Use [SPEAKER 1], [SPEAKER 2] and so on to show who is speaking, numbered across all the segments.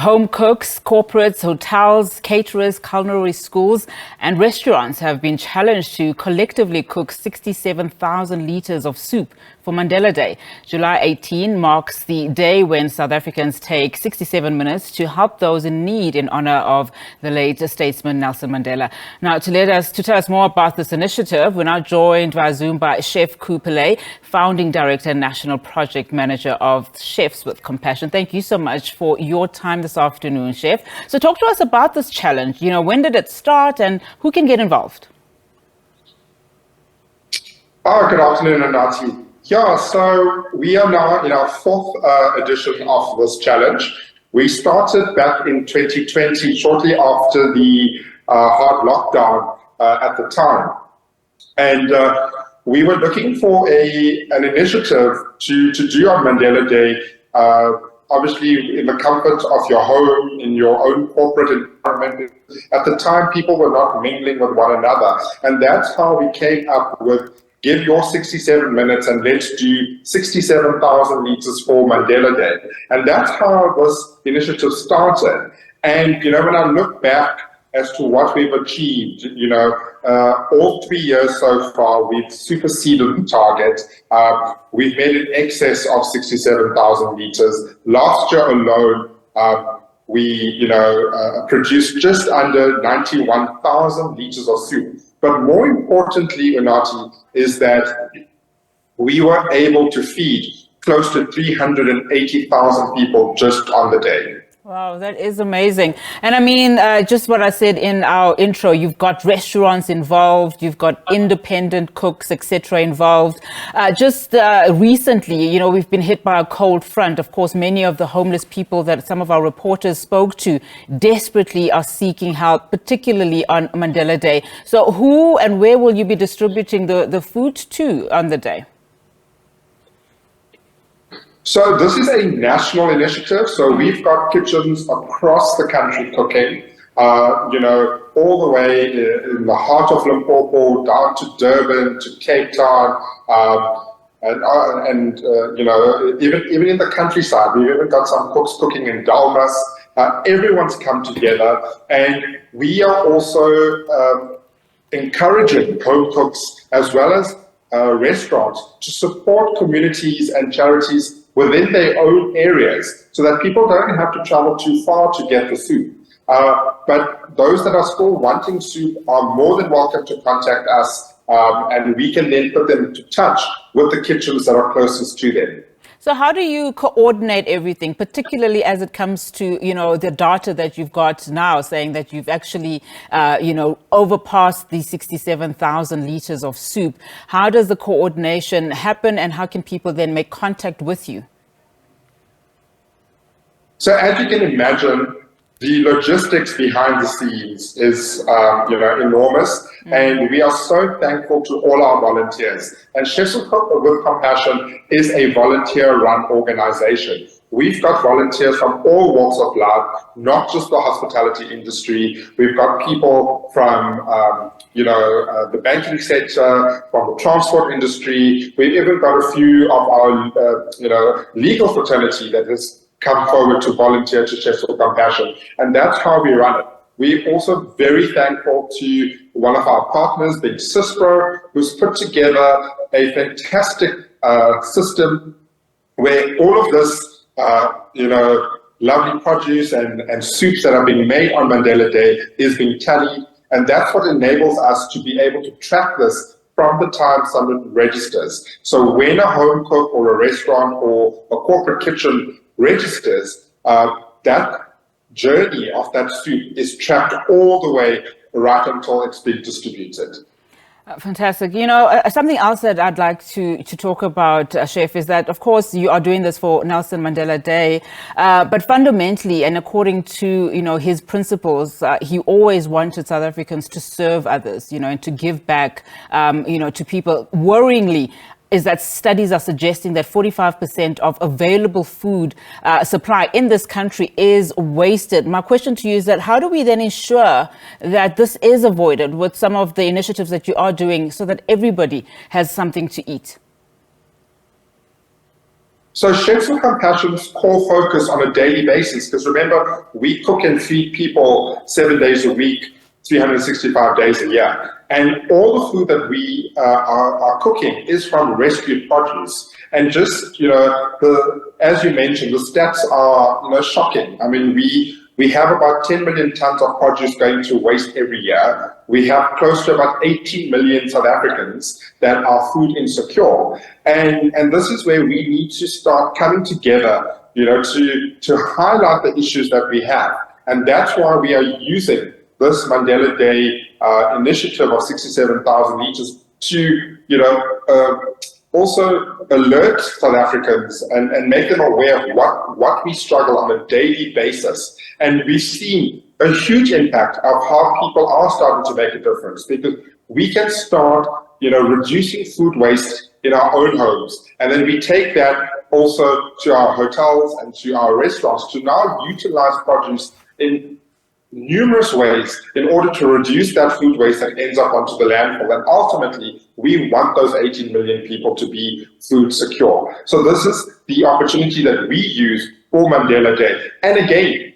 [SPEAKER 1] home cooks, corporates, hotels, caterers, culinary schools and restaurants have been challenged to collectively cook 67,000 litres of soup for Mandela Day. July 18 marks the day when South Africans take 67 minutes to help those in need in honour of the late statesman Nelson Mandela. Now, to tell us more about this initiative, we're now joined via Zoom by Chef Coo Pillay, Founding Director and National Project Manager of Chefs with Compassion. Thank you so much for your time this afternoon, Chef. So talk to us about this challenge. When did it start and who can get involved?
[SPEAKER 2] Good afternoon, Anati. Yeah, so we are now in our fourth edition of this challenge. We started back in 2020, shortly after the hard lockdown at the time. And we were looking for an initiative to do on Mandela Day, obviously in the comfort of your home, in your own corporate environment. At the time, people were not mingling with one another. And that's how we came up with give your 67 minutes and let's do 67,000 litres for Mandela Day. And that's how this initiative started. And, when I look back as to what we've achieved, all 3 years so far, we've superseded the target. We've made an excess of 67,000 litres. Last year alone, we, produced just under 91,000 litres of soup. But more importantly, Unati, is that we were able to feed close to 380,000 people just on the day.
[SPEAKER 1] Wow, that is amazing. And I mean, just what I said in our intro, you've got restaurants involved, you've got independent cooks, etc. involved. Just recently, we've been hit by a cold front. Of course, many of the homeless people that some of our reporters spoke to desperately are seeking help, particularly on Mandela Day. So who and where will you be distributing the food to on the day?
[SPEAKER 2] So this is a national initiative. So we've got kitchens across the country cooking, all the way in the heart of Limpopo, down to Durban, to Cape Town, and even in the countryside. We've even got some cooks cooking in Dalmas. Everyone's come together, and we are also encouraging home cooks as well as restaurants to support communities and charities within their own areas so that people don't have to travel too far to get the soup. But those that are still wanting soup are more than welcome to contact us, and we can then put them into touch with the kitchens that are closest to them.
[SPEAKER 1] So how do you coordinate everything, particularly as it comes to, the data that you've got now saying that you've actually, overpassed the 67,000 litres of soup? How does the coordination happen and how can people then make contact with you?
[SPEAKER 2] So as you can imagine, the logistics behind the scenes is, enormous. And we are so thankful to all our volunteers. And Chefs with Compassion is a volunteer-run organization. We've got volunteers from all walks of life, not just the hospitality industry. We've got people from, the banking sector, from the transport industry. We've even got a few of our, legal fraternity that has come forward to volunteer to Chefs with Compassion. And that's how we run it. We're also very thankful to one of our partners, being CISPRO, who's put together a fantastic system where all of this, lovely produce and soups that are being made on Mandela Day is being tallied. And that's what enables us to be able to track this from the time someone registers. So when a home cook or a restaurant or a corporate kitchen registers, that journey of that soup is tracked all the way right until it's being distributed.
[SPEAKER 1] Fantastic. Something else that I'd like to talk about, Chef, is that, of course, you are doing this for Nelson Mandela Day, but fundamentally, and according to, his principles, he always wanted South Africans to serve others, and to give back, to people. Worryingly, is that studies are suggesting that 45% of available food supply in this country is wasted. My question to you is that how do we then ensure that this is avoided with some of the initiatives that you are doing so that everybody has something to eat?
[SPEAKER 2] So Chefs with Compassion's core focus on a daily basis, because remember, we cook and feed people 7 days a week, 365 days a year. And all the food that we are cooking is from rescued produce. And just, as you mentioned, the stats are, shocking. I mean, we have about 10 million tons of produce going to waste every year. We have close to about 18 million South Africans that are food insecure. And this is where we need to start coming together, to highlight the issues that we have. And that's why we are using this Mandela Day initiative of 67,000 litres to, also alert South Africans and make them aware of what we struggle on a daily basis. And we've seen a huge impact of how people are starting to make a difference, because we can start, reducing food waste in our own homes. And then we take that also to our hotels and to our restaurants to now utilize produce in numerous ways in order to reduce that food waste that ends up onto the landfill. And ultimately, we want those 18 million people to be food secure. So this is the opportunity that we use for Mandela Day. And again,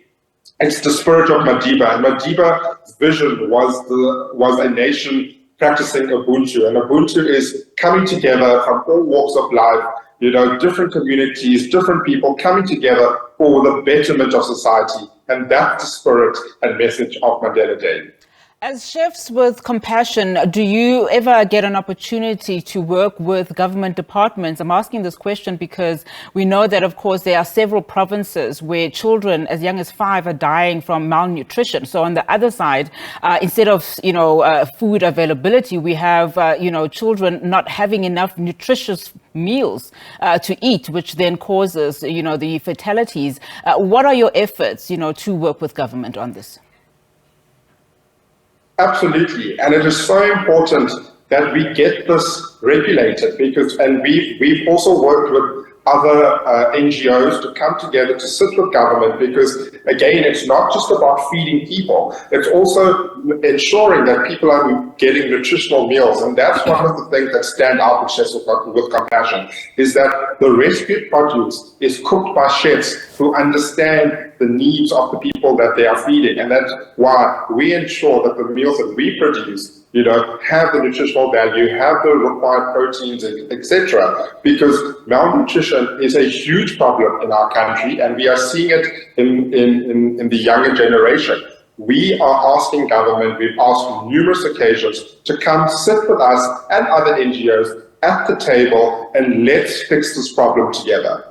[SPEAKER 2] it's the spirit of Madiba. And Madiba's vision was a nation practicing Ubuntu. And Ubuntu is coming together from all walks of life, different communities, different people coming together for the betterment of society. And that's the spirit and message of Mandela Day.
[SPEAKER 1] As Chefs with Compassion, do you ever get an opportunity to work with government departments? I'm asking this question because we know that, of course, there are several provinces where children as young as 5 are dying from malnutrition. So on the other side, instead of, food availability, we have, children not having enough nutritious meals to eat, which then causes, the fatalities. What are your efforts, to work with government on this?
[SPEAKER 2] Absolutely, and it is so important that we get this regulated, and we've also worked with other NGOs to come together to sit with government, because again, it's not just about feeding people, it's also ensuring that people are getting nutritional meals. And that's one of the things that stand out with Chefs with Compassion, is that the rescued produce is cooked by chefs who understand the needs of the people that they are feeding. And that's why we ensure that the meals that we produce have the nutritional value, have the required proteins, etc. Because malnutrition is a huge problem in our country, and we are seeing it in the younger generation. We are asking government, we've asked on numerous occasions, to come sit with us and other NGOs at the table, and let's fix this problem together.